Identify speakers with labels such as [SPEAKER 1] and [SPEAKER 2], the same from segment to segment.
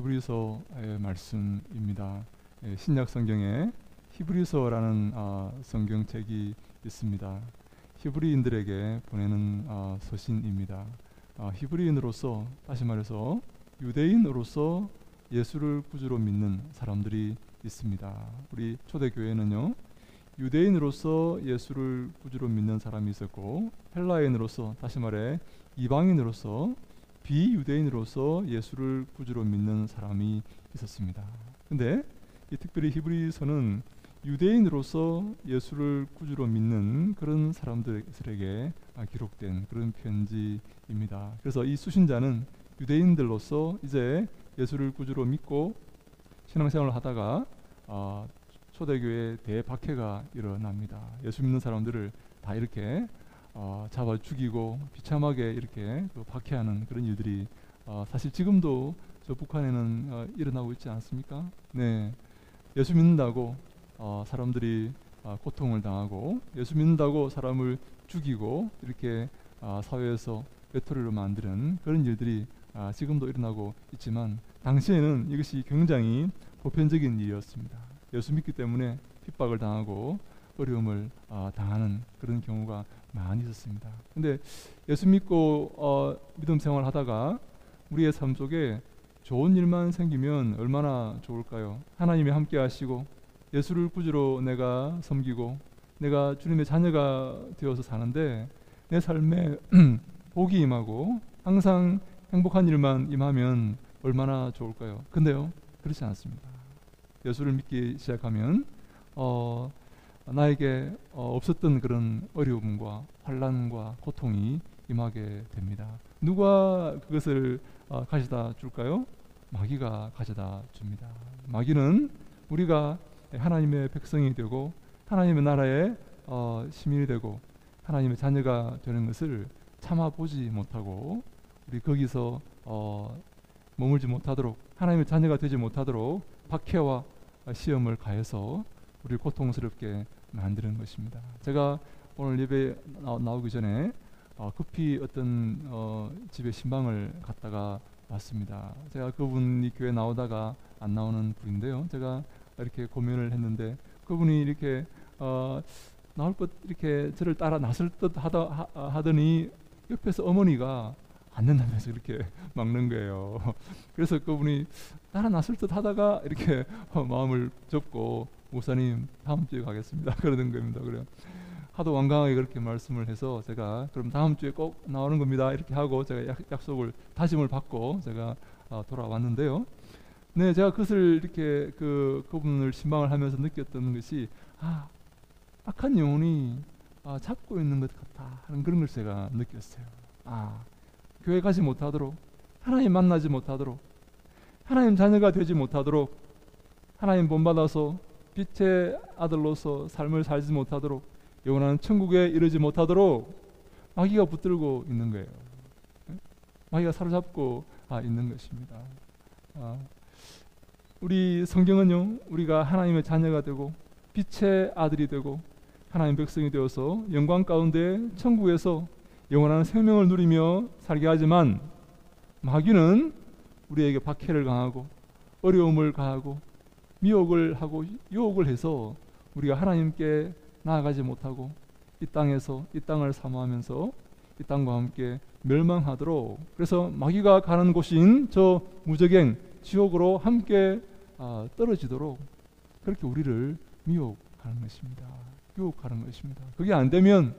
[SPEAKER 1] 히브리서의 말씀입니다. 신약 성경에 히브리서라는 성경책이 있습니다. 히브리인들에게 보내는 서신입니다. 히브리인으로서, 다시 말해서 유대인으로서 예수를 구주로 믿는 사람들이 있습니다. 우리 초대교회는요, 유대인으로서 예수를 구주로 믿는 사람이 있었고, 헬라인으로서, 다시 말해 이방인으로서, 비유대인으로서 예수를 구주로 믿는 사람이 있었습니다. 근데 특별히 히브리서는 유대인으로서 예수를 구주로 믿는 그런 사람들에게 기록된 그런 편지입니다. 그래서 이 수신자는 유대인들로서 이제 예수를 구주로 믿고 신앙생활을 하다가 초대교회 대박해가 일어납니다. 예수 믿는 사람들을 다 이렇게 잡아 죽이고 비참하게 이렇게 박해하는 그런 일들이 사실 지금도 저 북한에는 일어나고 있지 않습니까? 네, 예수 믿는다고 사람들이 고통을 당하고, 예수 믿는다고 사람을 죽이고, 이렇게 사회에서 외톨이로 만드는 그런 일들이 지금도 일어나고 있지만, 당시에는 이것이 굉장히 보편적인 일이었습니다. 예수 믿기 때문에 핍박을 당하고 어려움을 당하는 그런 경우가 많이 있었습니다. 근데 예수 믿고 믿음 생활을 하다가 우리의 삶 속에 좋은 일만 생기면 얼마나 좋을까요? 하나님이 함께 하시고 예수를 구주로 내가 섬기고 내가 주님의 자녀가 되어서 사는데 내 삶에 복이 임하고 항상 행복한 일만 임하면 얼마나 좋을까요? 근데요, 그렇지 않습니다. 예수를 믿기 시작하면 나에게 없었던 그런 어려움과 환난과 고통이 임하게 됩니다. 누가 그것을 가져다 줄까요? 마귀가 가져다 줍니다. 마귀는 우리가 하나님의 백성이 되고 하나님의 나라의 시민이 되고 하나님의 자녀가 되는 것을 참아보지 못하고 우리 거기서 머물지 못하도록, 하나님의 자녀가 되지 못하도록 박해와 시험을 가해서 우리를 고통스럽게 만드는 것입니다. 제가 오늘 예배 나오기 전에 급히 어떤 집에 신방을 갔다가 왔습니다. 제가 그분이 교회 나오다가 안 나오는 분인데요, 제가 이렇게 고민을 했는데 그분이 이렇게 나올 것 이렇게 저를 따라 나설 듯 하더니 옆에서 어머니가 안 된다면서 이렇게 막는 거예요. 그래서 그분이 따라 나설 듯 하다가 이렇게 마음을 접고, 목사님 다음 주에 가겠습니다 그러는 겁니다. 그래요. 하도 완강하게 그렇게 말씀을 해서 제가 그럼 다음 주에 꼭 나오는 겁니다 이렇게 하고 제가 약속을, 다짐을 받고 제가 돌아왔는데요. 네, 제가 그것을 이렇게 그분을 신방을 하면서 느꼈던 것이 악한 영혼이 잡고 있는 것 같다 하는 그런 걸 제가 느꼈어요. 교회 가지 못하도록, 하나님 만나지 못하도록, 하나님 자녀가 되지 못하도록, 하나님 본받아서 빛의 아들로서 삶을 살지 못하도록, 영원한 천국에 이르지 못하도록 마귀가 붙들고 있는 거예요. 마귀가 사로잡고 있는 것입니다. 우리 성경은요, 우리가 하나님의 자녀가 되고 빛의 아들이 되고 하나님 백성이 되어서 영광 가운데 천국에서 영원한 생명을 누리며 살게 하지만, 마귀는 우리에게 박해를 가하고 어려움을 가하고 미혹을 하고 유혹을 해서 우리가 하나님께 나아가지 못하고 이 땅에서 이 땅을 사모하면서 이 땅과 함께 멸망하도록, 그래서 마귀가 가는 곳인 저 무저갱 지옥으로 함께 떨어지도록 그렇게 우리를 미혹하는 것입니다. 유혹하는 것입니다. 그게 안 되면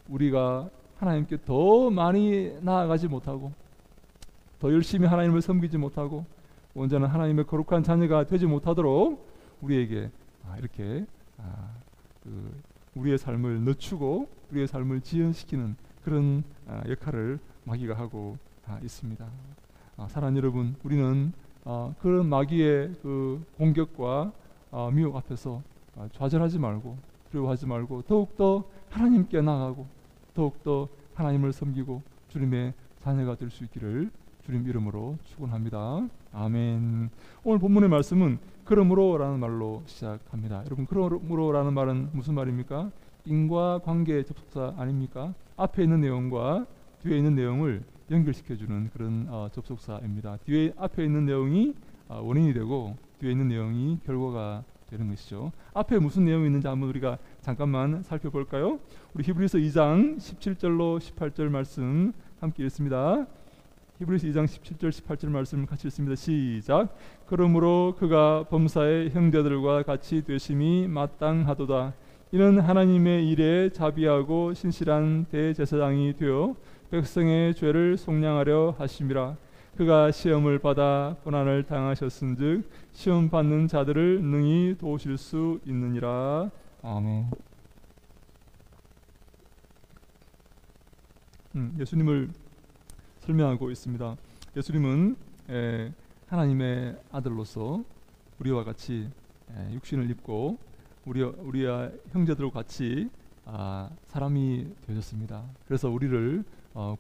[SPEAKER 1] 우리가 하나님께 더 많이 나아가지 못하고 더 열심히 하나님을 섬기지 못하고 온전한 하나님의 거룩한 자녀가 되지 못하도록 우리에게 이렇게 우리의 삶을 늦추고 우리의 삶을 지연시키는 그런 역할을 마귀가 하고 있습니다. 사랑하는 여러분, 우리는 그런 마귀의 그 공격과 미혹 앞에서 좌절하지 말고 두려워하지 말고 더욱더 하나님께 나아가고 더욱더 하나님을 섬기고 주님의 자녀가 될 수 있기를 주님 이름으로 축원합니다. 아멘. 오늘 본문의 말씀은 그러므로라는 말로 시작합니다. 여러분, 그러므로라는 말은 무슨 말입니까? 인과관계 접속사 아닙니까? 앞에 있는 내용과 뒤에 있는 내용을 연결시켜주는 그런 접속사입니다. 뒤에 앞에 있는 내용이 원인이 되고 뒤에 있는 내용이 결과가 되는 것이죠. 앞에 무슨 내용이 있는지 한번 우리가 잠깐만 살펴볼까요? 우리 히브리서 2장 17절로 18절 말씀 함께 읽습니다. 히브리서 2장 17절 18절 말씀 같이 읽습니다. 시작. 그러므로 그가 범사의 형제들과 같이 되심이 마땅하도다. 이는 하나님의 일에 자비하고 신실한 대제사장이 되어 백성의 죄를 속량하려 하심이라. 그가 시험을 받아 고난을 당하셨은즉 시험 받는 자들을 능히 도우실 수 있느니라. 아멘. 예수님을 설명하고 있습니다. 예수님은 하나님의 아들로서 우리와 같이 육신을 입고 우리와 형제들과 같이 사람이 되셨습니다. 그래서 우리를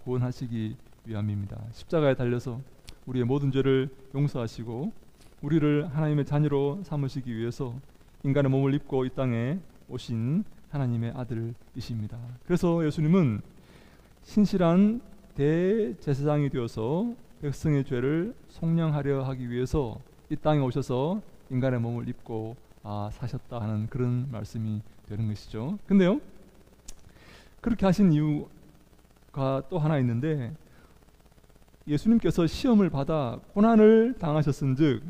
[SPEAKER 1] 구원하시기 위함입니다. 십자가에 달려서 우리의 모든 죄를 용서하시고 우리를 하나님의 자녀로 삼으시기 위해서 인간의 몸을 입고 이 땅에 오신 하나님의 아들이십니다. 그래서 예수님은 신실한 대제사장이 되어서 백성의 죄를 속량하려 하기 위해서 이 땅에 오셔서 인간의 몸을 입고 사셨다 하는 그런 말씀이 되는 것이죠. 근데요, 그렇게 하신 이유가 또 하나 있는데, 예수님께서 시험을 받아 고난을 당하셨은즉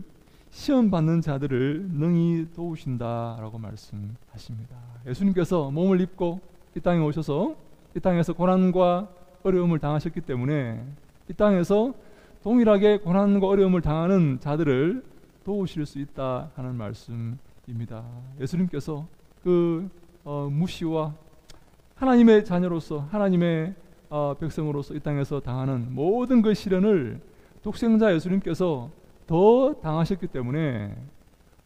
[SPEAKER 1] 시험 받는 자들을 능히 도우신다라고 말씀하십니다. 예수님께서 몸을 입고 이 땅에 오셔서 이 땅에서 고난과 어려움을 당하셨기 때문에 이 땅에서 동일하게 고난과 어려움을 당하는 자들을 도우실 수 있다 하는 말씀입니다. 예수님께서 그 무시와 하나님의 자녀로서 하나님의 백성으로서 이 땅에서 당하는 모든 그 시련을 독생자 예수님께서 더 당하셨기 때문에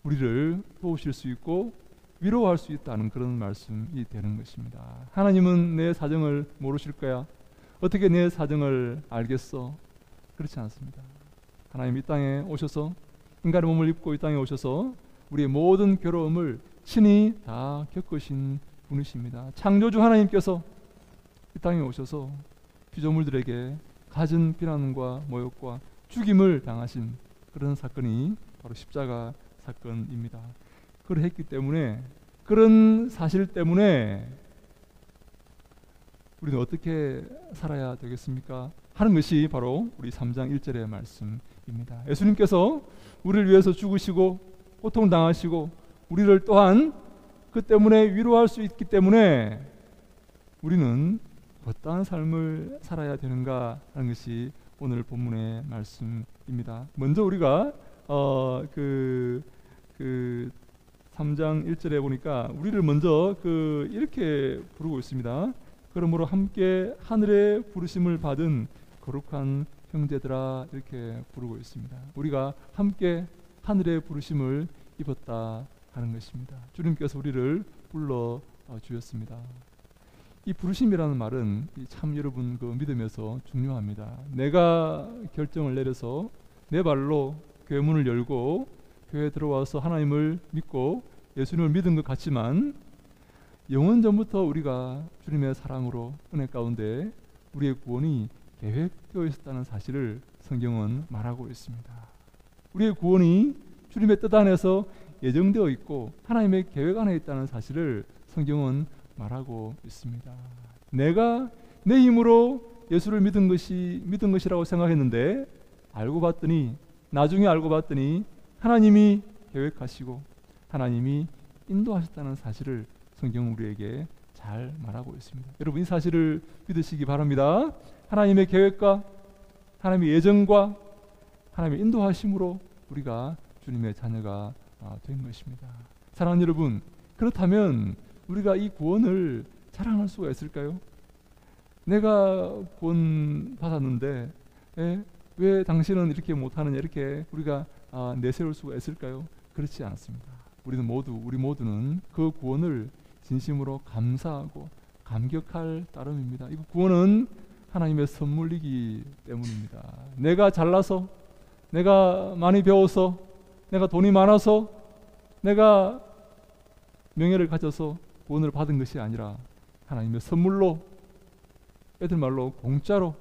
[SPEAKER 1] 우리를 도우실 수 있고 위로할 수 있다는 그런 말씀이 되는 것입니다. 하나님은 내 사정을 모르실 거야. 어떻게 내 사정을 알겠어? 그렇지 않습니다. 하나님 이 땅에 오셔서 인간의 몸을 입고 이 땅에 오셔서 우리의 모든 괴로움을 친히 다 겪으신 분이십니다. 창조주 하나님께서 이 땅에 오셔서 피조물들에게 갖은 비난과 모욕과 죽임을 당하신 그런 사건이 바로 십자가 사건입니다. 그랬기 때문에, 그런 사실 때문에 우리는 어떻게 살아야 되겠습니까? 하는 것이 바로 우리 3장 1절의 말씀입니다. 예수님께서 우리를 위해서 죽으시고 고통당하시고 우리를 또한 그 때문에 위로할 수 있기 때문에 우리는 어떠한 삶을 살아야 되는가 하는 것이 오늘 본문의 말씀입니다. 먼저 우리가 3장 1절에 보니까 우리를 먼저 이렇게 부르고 있습니다. 그러므로 함께 하늘의 부르심을 받은 거룩한 형제들아, 이렇게 부르고 있습니다. 우리가 함께 하늘의 부르심을 입었다 하는 것입니다. 주님께서 우리를 불러 주셨습니다. 이 부르심이라는 말은 참 여러분 믿음에서 중요합니다. 내가 결정을 내려서 내 발로 교회 문을 열고 교회에 들어와서 하나님을 믿고 예수님을 믿은 것 같지만 영원 전부터 우리가 주님의 사랑으로 은혜 가운데 우리의 구원이 계획되어 있었다는 사실을 성경은 말하고 있습니다. 우리의 구원이 주님의 뜻 안에서 예정되어 있고 하나님의 계획 안에 있다는 사실을 성경은 말하고 있습니다. 내가 내 힘으로 예수를 믿은 것이라고 생각했는데 나중에 알고 봤더니 하나님이 계획하시고 하나님이 인도하셨다는 사실을 성경은 우리에게 잘 말하고 있습니다. 여러분, 이 사실을 믿으시기 바랍니다. 하나님의 계획과 하나님의 예정과 하나님의 인도하심으로 우리가 주님의 자녀가 된 것입니다. 사랑하는 여러분, 그렇다면 우리가 이 구원을 자랑할 수가 있을까요? 내가 구원 받았는데 왜 당신은 이렇게 못하느냐, 이렇게 우리가 내세울 수가 있을까요? 그렇지 않습니다. 우리 모두는 그 구원을 진심으로 감사하고 감격할 따름입니다. 이 구원은 하나님의 선물이기 때문입니다. 내가 잘나서, 내가 많이 배워서, 내가 돈이 많아서, 내가 명예를 가져서 구원을 받은 것이 아니라 하나님의 선물로, 애들 말로 공짜로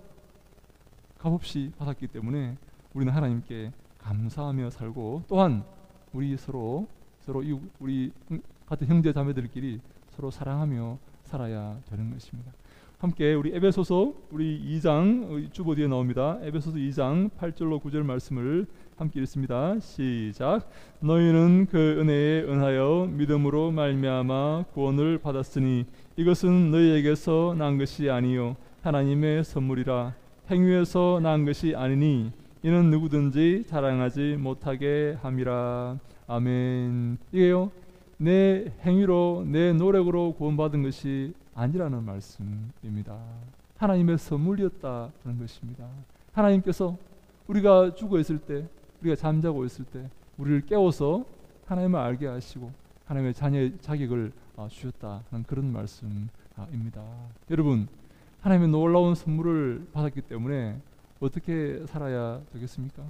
[SPEAKER 1] 값없이 받았기 때문에 우리는 하나님께 감사하며 살고, 또한 우리 서로 우리 같은 형제 자매들끼리 서로 사랑하며 살아야 되는 것입니다. 함께 우리 에베소서 우리 2장 주보 뒤에 나옵니다. 에베소서 2장 8절로 9절 말씀을 함께 읽습니다. 시작. 너희는 그 은혜에 은하여 믿음으로 말미암아 구원을 받았으니 이것은 너희에게서 난 것이 아니요 하나님의 선물이라. 행위에서 난 것이 아니니 이는 누구든지 자랑하지 못하게 함이라. 아멘. 이게요, 내 행위로 내 노력으로 구원받은 것이 아니라는 말씀입니다. 하나님의 선물이었다는 것입니다. 하나님께서 우리가 죽어 있을 때, 우리가 잠자고 있을 때 우리를 깨워서 하나님을 알게 하시고 하나님의 자녀의 자격을 주셨다는 그런 말씀입니다. 여러분, 하나님의 놀라운 선물을 받았기 때문에 어떻게 살아야 되겠습니까?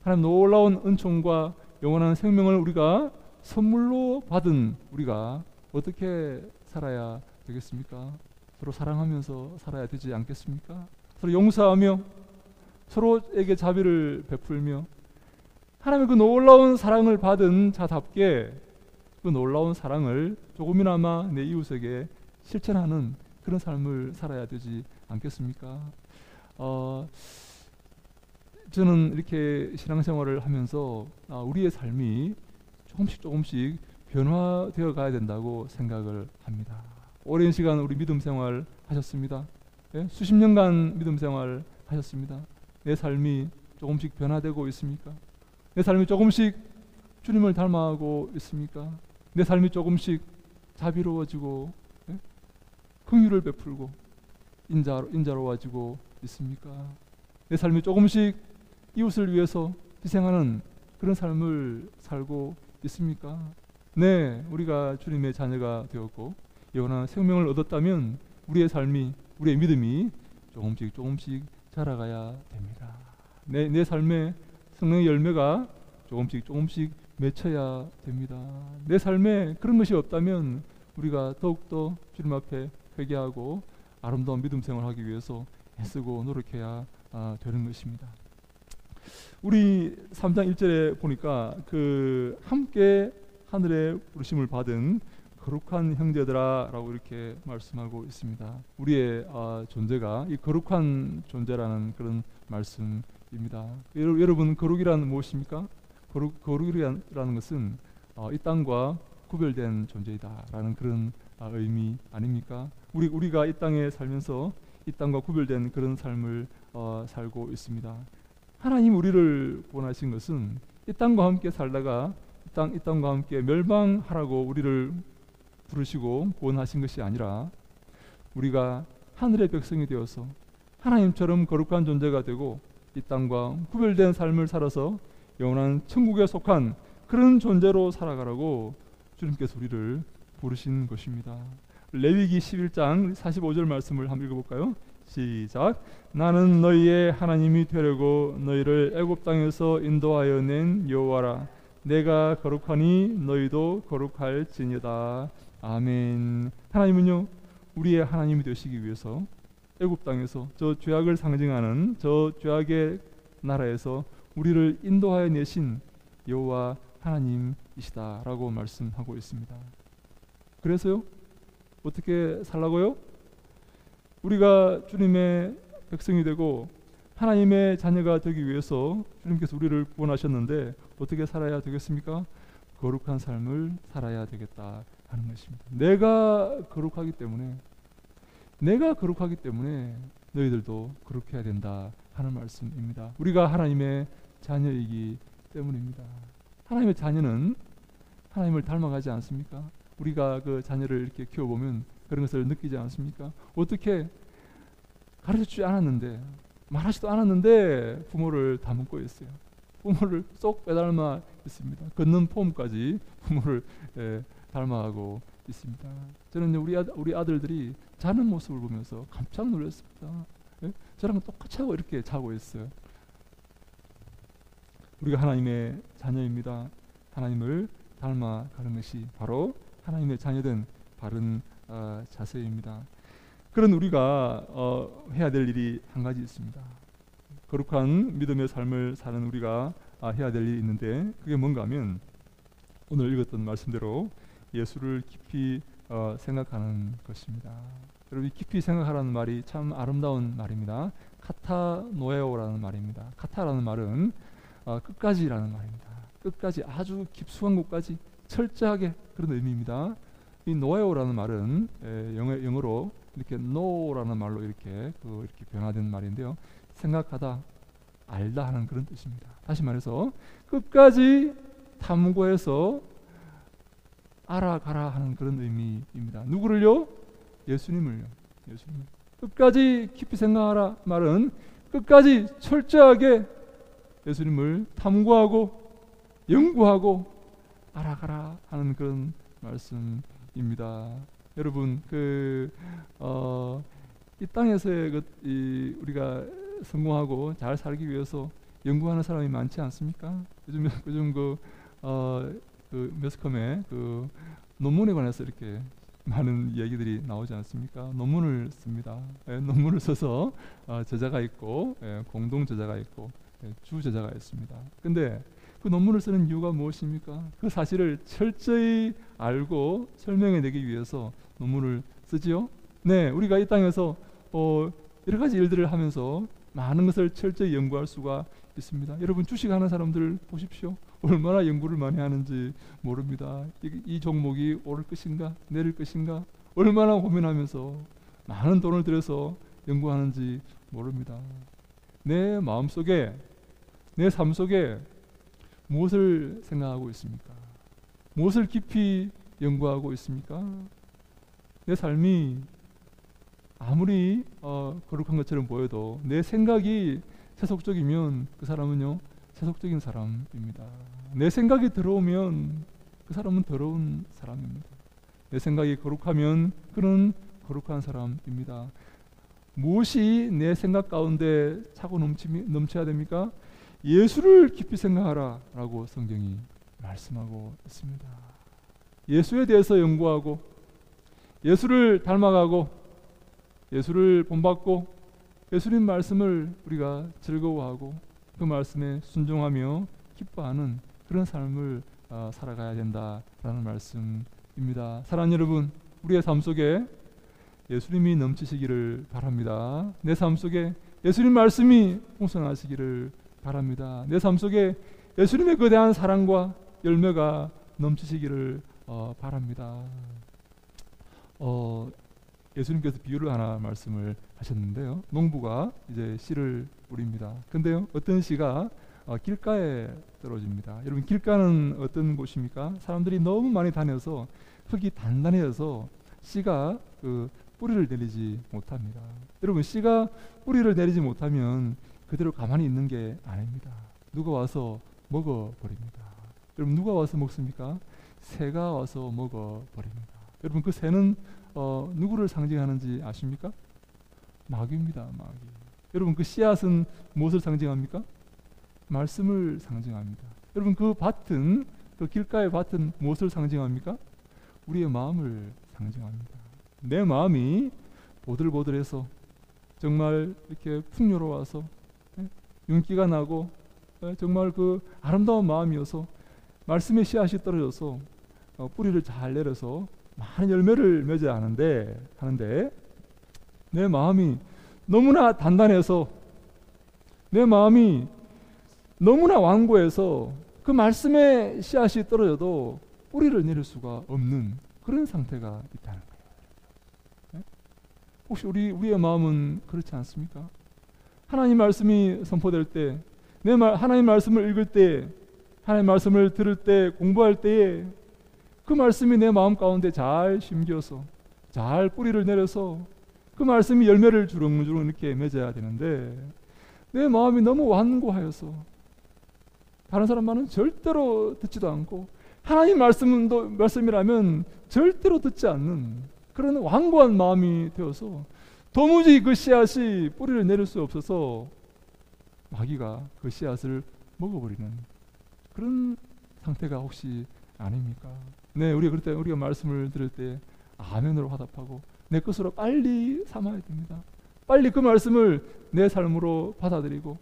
[SPEAKER 1] 하나님 놀라운 은총과 영원한 생명을 우리가 선물로 받은 우리가 어떻게 살아야 되겠습니까? 서로 사랑하면서 살아야 되지 않겠습니까? 서로 용서하며 서로에게 자비를 베풀며 하나님의 그 놀라운 사랑을 받은 자답게 그 놀라운 사랑을 조금이나마 내 이웃에게 실천하는 그런 삶을 살아야 되지 않겠습니까? 저는 이렇게 신앙생활을 하면서 우리의 삶이 조금씩 변화되어 가야 된다고 생각을 합니다. 오랜 시간 우리 믿음 생활 하셨습니다. 예? 수십 년간 믿음 생활 하셨습니다. 내 삶이 조금씩 변화되고 있습니까? 내 삶이 조금씩 주님을 닮아가고 있습니까? 내 삶이 조금씩 자비로워지고, 예? 긍휼을 베풀고 인자로워지고 있습니까? 내 삶이 조금씩 이웃을 위해서 희생하는 그런 삶을 살고 있습니까? 네, 우리가 주님의 자녀가 되었고 영원한 생명을 얻었다면 우리의 삶이, 우리의 믿음이 조금씩 자라가야 됩니다. 내 삶에 성령의 열매가 조금씩 맺혀야 됩니다. 내 삶에 그런 것이 없다면 우리가 더욱더 주님 앞에 회개하고 아름다운 믿음 생활을 하기 위해서 애쓰고 노력해야 되는 것입니다. 우리 3장 1절에 보니까 그 함께 하늘의 부르심을 받은 거룩한 형제들아 라고 이렇게 말씀하고 있습니다. 우리의 존재가 이 거룩한 존재라는 그런 말씀입니다. 여러분, 거룩이란 무엇입니까? 거룩이라는 것은 이 땅과 구별된 존재이다 라는 그런 의미 아닙니까? 우리가 이 땅에 살면서 이 땅과 구별된 그런 삶을 살고 있습니다. 하나님 우리를 구원하신 것은 이 땅과 함께 살다가 이 땅과 함께 멸망하라고 우리를 부르시고 구원하신 것이 아니라 우리가 하늘의 백성이 되어서 하나님처럼 거룩한 존재가 되고 이 땅과 구별된 삶을 살아서 영원한 천국에 속한 그런 존재로 살아가라고 주님께서 우리를 부르신 것입니다. 레위기 11장 45절 말씀을 한번 읽어볼까요? 시작. 나는 너희의 하나님이 되려고 너희를 애굽 땅에서 인도하여 낸 여호와라. 내가 거룩하니 너희도 거룩할지니라. 아멘. 하나님은요, 우리의 하나님이 되시기 위해서 애굽 땅에서 저 죄악을 상징하는 저 죄악의 나라에서 우리를 인도하여 내신 여호와 하나님이시다라고 말씀하고 있습니다. 그래서요, 어떻게 살라고요? 우리가 주님의 백성이 되고 하나님의 자녀가 되기 위해서 주님께서 우리를 구원하셨는데 어떻게 살아야 되겠습니까? 거룩한 삶을 살아야 되겠다 하는 것입니다. 내가 거룩하기 때문에 너희들도 거룩해야 된다 하는 말씀입니다. 우리가 하나님의 자녀이기 때문입니다. 하나님의 자녀는 하나님을 닮아가지 않습니까? 우리가 그 자녀를 이렇게 키워보면 그런 것을 느끼지 않습니까? 어떻게 가르쳐주지 않았는데, 말하지도 않았는데 부모를 닮고 있어요. 부모를 쏙 빼닮아 있습니다. 걷는 폼까지 부모를 닮아가고 있습니다. 저는 우리 아들들이 자는 모습을 보면서 깜짝 놀랐습니다. 저랑 똑같이 하고 이렇게 자고 있어요. 우리가 하나님의 자녀입니다. 하나님을 닮아가는 것이 바로 하나님의 자녀된 바른 자세입니다. 그런 우리가 해야 될 일이 한 가지 있습니다. 거룩한 믿음의 삶을 사는 우리가 해야 될 일이 있는데, 그게 뭔가 하면 오늘 읽었던 말씀대로 예수를 깊이 생각하는 것입니다. 여러분, 깊이 생각하라는 말이 참 아름다운 말입니다. 카타노에오라는 말입니다. 카타라는 말은 끝까지라는 말입니다. 끝까지, 아주 깊숙한 곳까지 철저하게, 그런 의미입니다. 이 노에오라는 말은 영어로 이렇게 know라는 말로 이렇게 변화된 말인데요. 생각하다, 알다 하는 그런 뜻입니다. 다시 말해서 끝까지 탐구해서 알아가라 하는 그런 의미입니다. 누구를요? 예수님을요. 예수님. 끝까지 깊이 생각하라 말은 끝까지 철저하게 예수님을 탐구하고 연구하고 알아가라 하는 그런 말씀입니다. 여러분, 이 땅에서의 우리가 성공하고 잘 살기 위해서 연구하는 사람이 많지 않습니까? 요즘 매스컴에 논문에 관해서 이렇게 많은 이야기들이 나오지 않습니까? 논문을 씁니다. 논문을 써서 저자가 있고 공동 저자가 있고 주 저자가 있습니다. 근데 그 논문을 쓰는 이유가 무엇입니까? 그 사실을 철저히 알고 설명해내기 위해서 논문을 쓰지요. 네, 우리가 이 땅에서 여러 가지 일들을 하면서 많은 것을 철저히 연구할 수가 있습니다. 여러분, 주식하는 사람들 보십시오. 얼마나 연구를 많이 하는지 모릅니다. 이 종목이 오를 것인가 내릴 것인가 얼마나 고민하면서 많은 돈을 들여서 연구하는지 모릅니다. 내 마음속에, 내 삶 속에 무엇을 생각하고 있습니까? 무엇을 깊이 연구하고 있습니까? 내 삶이 아무리 거룩한 것처럼 보여도 내 생각이 세속적이면 그 사람은요, 세속적인 사람입니다. 내 생각이 더러우면 그 사람은 더러운 사람입니다. 내 생각이 거룩하면 그는 거룩한 사람입니다. 무엇이 내 생각 가운데 차고 넘쳐야 됩니까? 예수를 깊이 생각하라 라고 성경이 말씀하고 있습니다. 예수에 대해서 연구하고 예수를 닮아가고 예수를 본받고 예수님 말씀을 우리가 즐거워하고 그 말씀에 순종하며 기뻐하는 그런 삶을 살아가야 된다라는 말씀입니다. 사랑하는 여러분, 우리의 삶 속에 예수님이 넘치시기를 바랍니다. 내 삶 속에 예수님 말씀이 풍성하시기를 바랍니다. 내 삶 속에 예수님의 거대한 사랑과 열매가 넘치시기를 바랍니다. 예수님께서 비유를 하나 말씀을 하셨는데요. 농부가 이제 씨를 뿌립니다. 근데요, 어떤 씨가 길가에 떨어집니다. 여러분, 길가는 어떤 곳입니까? 사람들이 너무 많이 다녀서 흙이 단단해져서 씨가 뿌리를 내리지 못합니다. 여러분, 씨가 뿌리를 내리지 못하면 그대로 가만히 있는 게 아닙니다. 누가 와서 먹어버립니다. 여러분, 누가 와서 먹습니까? 새가 와서 먹어버립니다. 여러분, 그 새는 누구를 상징하는지 아십니까? 마귀입니다. 마귀. 여러분, 그 씨앗은 무엇을 상징합니까? 말씀을 상징합니다. 여러분, 그 밭은, 그 길가의 밭은 무엇을 상징합니까? 우리의 마음을 상징합니다. 내 마음이 보들보들해서 정말 이렇게 풍요로워서 윤기가 나고 정말 그 아름다운 마음이어서 말씀의 씨앗이 떨어져서 뿌리를 잘 내려서 많은 열매를 맺어야 하는데 내 마음이 너무나 단단해서 내 마음이 너무나 완고해서 그 말씀의 씨앗이 떨어져도 뿌리를 내릴 수가 없는 그런 상태가 있다는 거예요. 혹시 우리의 마음은 그렇지 않습니까? 하나님 말씀이 선포될 때, 하나님 말씀을 읽을 때, 하나님 말씀을 들을 때, 공부할 때에 그 말씀이 내 마음 가운데 잘 심겨서 잘 뿌리를 내려서 그 말씀이 열매를 주렁주렁 이렇게 맺어야 되는데 내 마음이 너무 완고하여서 다른 사람 말은 절대로 듣지도 않고 하나님 말씀이라면 절대로 듣지 않는 그런 완고한 마음이 되어서 도무지 그 씨앗이 뿌리를 내릴 수 없어서 마귀가 그 씨앗을 먹어버리는 그런 상태가 혹시 아닙니까? 네, 그럴 때 우리가 말씀을 들을 때 아멘으로 화답하고 내 것으로 빨리 삼아야 됩니다. 빨리 그 말씀을 내 삶으로 받아들이고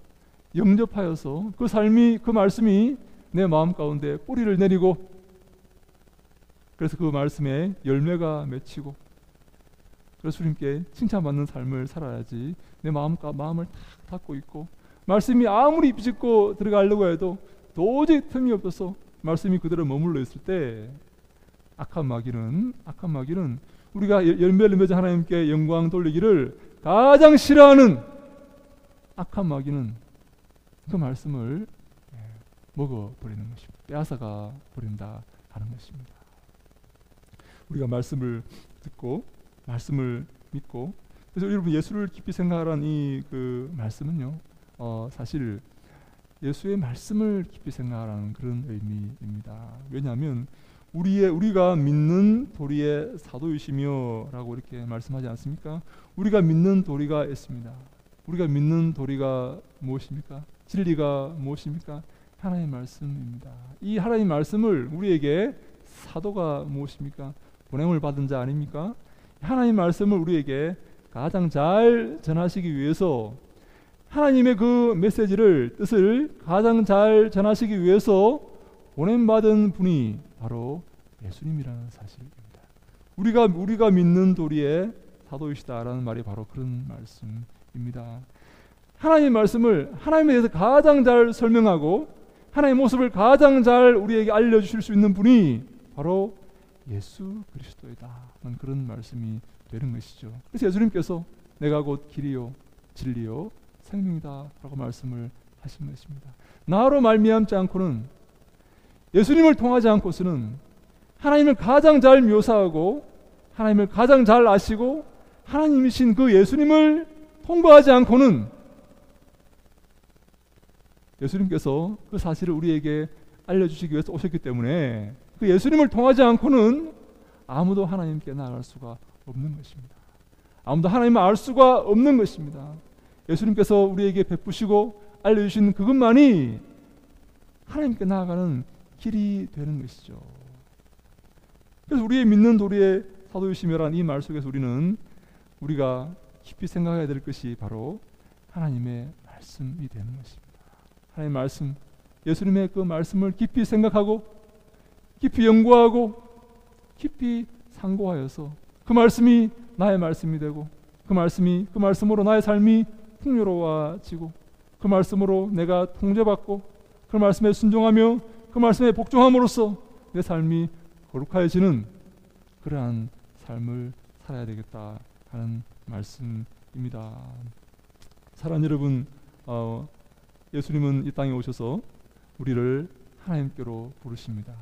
[SPEAKER 1] 영접하여서 그 삶이, 그 말씀이 내 마음 가운데 뿌리를 내리고, 그래서 그 말씀에 열매가 맺히고, 그래서 주님께 칭찬받는 삶을 살아야지 내 마음을 탁 닫고 있고, 말씀이 아무리 비집고 들어가려고 해도 도저히 틈이 없어서 말씀이 그대로 머물러 있을 때, 악한 마귀는 우리가 열매를 맺어 하나님께 영광 돌리기를 가장 싫어하는 악한 마귀는 그 말씀을 먹어버리는 것입니다. 빼앗아가 버린다 하는 것입니다. 우리가 말씀을 듣고 말씀을 믿고, 그래서 여러분 예수를 깊이 생각하라는 이 그 말씀은요, 사실 예수의 말씀을 깊이 생각하라는 그런 의미입니다. 왜냐하면 우리가 믿는 도리의 사도이시며 라고 이렇게 말씀하지 않습니까? 우리가 믿는 도리가 있습니다. 우리가 믿는 도리가 무엇입니까? 진리가 무엇입니까? 하나님의 말씀입니다. 이 하나님의 말씀을 우리에게 사도가 무엇입니까? 보냄을 받은 자 아닙니까? 하나님의 말씀을 우리에게 가장 잘 전하시기 위해서, 하나님의 그 메시지를, 뜻을 가장 잘 전하시기 위해서 보냄받은 분이 바로 예수님이라는 사실입니다. 우리가 믿는 도리의 사도이시다라는 말이 바로 그런 말씀입니다. 하나님의 말씀을, 하나님에 대해서 가장 잘 설명하고 하나님의 모습을 가장 잘 우리에게 알려주실 수 있는 분이 바로 예수 그리스도이다는 그런 말씀이 되는 것이죠. 그래서 예수님께서 내가 곧 길이요 진리요 생명이다 라고 말씀을 하신 것입니다. 나로 말미암지 않고는, 예수님을 통하지 않고서는 하나님을 가장 잘 묘사하고 하나님을 가장 잘 아시고 하나님이신 그 예수님을 통과하지 않고는, 예수님께서 그 사실을 우리에게 알려주시기 위해서 오셨기 때문에 그 예수님을 통하지 않고는 아무도 하나님께 나아갈 수가 없는 것입니다. 아무도 하나님을 알 수가 없는 것입니다. 예수님께서 우리에게 베푸시고 알려주신 그것만이 하나님께 나아가는 길이 되는 것이죠. 그래서 우리의 믿는 도리의 사도이시며라는 이 말 속에서 우리가 깊이 생각해야 될 것이 바로 하나님의 말씀이 되는 것입니다. 하나님의 말씀, 예수님의 그 말씀을 깊이 생각하고 깊이 연구하고 깊이 상고하여서 그 말씀이 나의 말씀이 되고, 그 말씀으로 나의 삶이 풍요로워지고, 그 말씀으로 내가 통제받고, 그 말씀에 순종하며 그 말씀에 복종함으로써 내 삶이 거룩해지는 그러한 삶을 살아야 되겠다 하는 말씀입니다. 사랑하는 여러분, 예수님은 이 땅에 오셔서 우리를 하나님께로 부르십니다.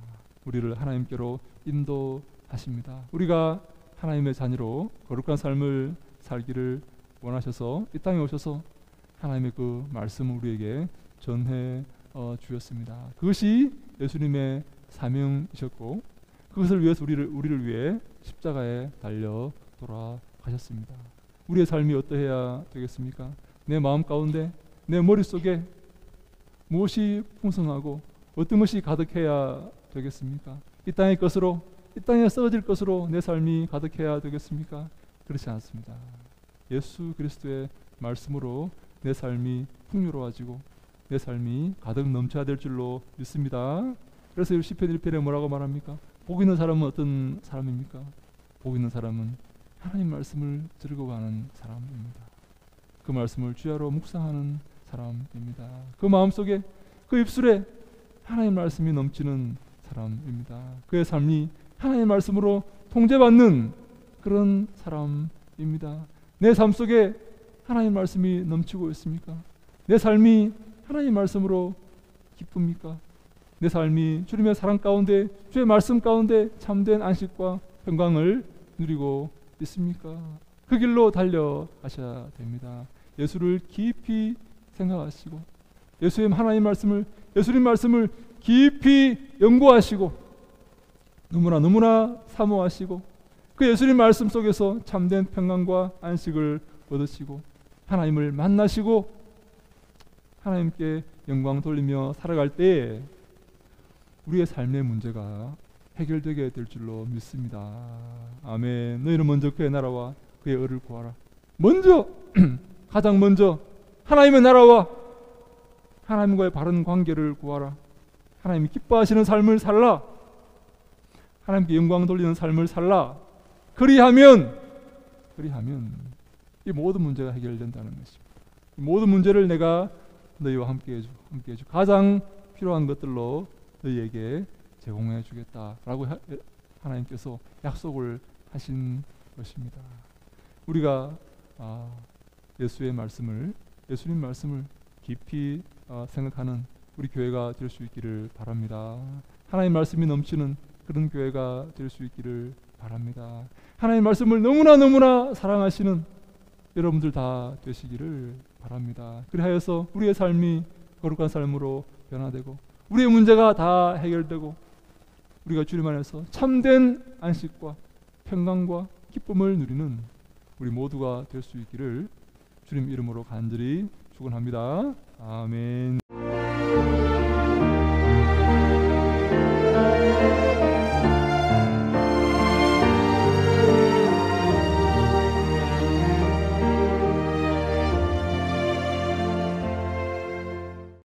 [SPEAKER 1] 우리를 하나님께로 인도하십니다. 우리가 하나님의 자녀로 거룩한 삶을 살기를 원하셔서 이 땅에 오셔서 하나님의 그 말씀을 우리에게 전해 주셨습니다. 그것이 예수님의 사명이셨고, 그것을 위해서 우리를 위해 십자가에 달려 돌아가셨습니다. 우리의 삶이 어떠해야 되겠습니까? 내 마음 가운데, 내 머릿속에 무엇이 풍성하고 어떤 것이 가득해야 되겠습니까? 이 땅의 것으로, 이 땅에 썩어질 것으로 내 삶이 가득해야 되겠습니까? 그렇지 않습니다. 예수 그리스도의 말씀으로 내 삶이 풍요로워지고 내 삶이 가득 넘쳐야 될 줄로 믿습니다. 그래서 시편 1편에 뭐라고 말합니까? 복 있는 사람은 어떤 사람입니까? 복 있는 사람은 하나님 말씀을 즐거워하는 사람입니다. 그 말씀을 주야로 묵상하는 사람입니다. 그 마음속에, 그 입술에 하나님 말씀이 넘치는 사람입니다. 그의 삶이 하나님 말씀으로 통제받는 그런 사람입니다. 내 삶 속에 하나님 말씀이 넘치고 있습니까? 내 삶이 하나님 말씀으로 기쁩니까? 내 삶이 주님의 사랑 가운데, 주의 말씀 가운데 참된 안식과 평강을 누리고 있습니까? 그 길로 달려가셔야 됩니다. 예수를 깊이 생각하시고 예수님 하나님 말씀을, 예수님 말씀을 깊이 연구하시고 너무나 사모하시고 그 예수님 말씀 속에서 참된 평강과 안식을 얻으시고 하나님을 만나시고 하나님께 영광 돌리며 살아갈 때에 우리의 삶의 문제가 해결되게 될 줄로 믿습니다. 아멘. 너희는 먼저 그의 나라와 그의 의를 구하라. 먼저 가장 먼저 하나님의 나라와 하나님과의 바른 관계를 구하라. 하나님이 기뻐하시는 삶을 살라. 하나님께 영광 돌리는 삶을 살라. 그리하면 이 모든 문제가 해결된다는 것입니다. 이 모든 문제를 내가 너희와 함께 해주 가장 필요한 것들로 너희에게 제공해 주겠다라고 하나님께서 약속을 하신 것입니다. 우리가 예수님 말씀을 깊이 생각하는 우리 교회가 될 수 있기를 바랍니다. 하나님 말씀이 넘치는 그런 교회가 될 수 있기를 바랍니다. 하나님 말씀을 너무나 사랑하시는 여러분들 다 되시기를 바랍니다. 그리하여서 우리의 삶이 거룩한 삶으로 변화되고 우리의 문제가 다 해결되고 우리가 주님 안에서 참된 안식과 평강과 기쁨을 누리는 우리 모두가 될 수 있기를 주님 이름으로 간절히 축원합니다. 아멘.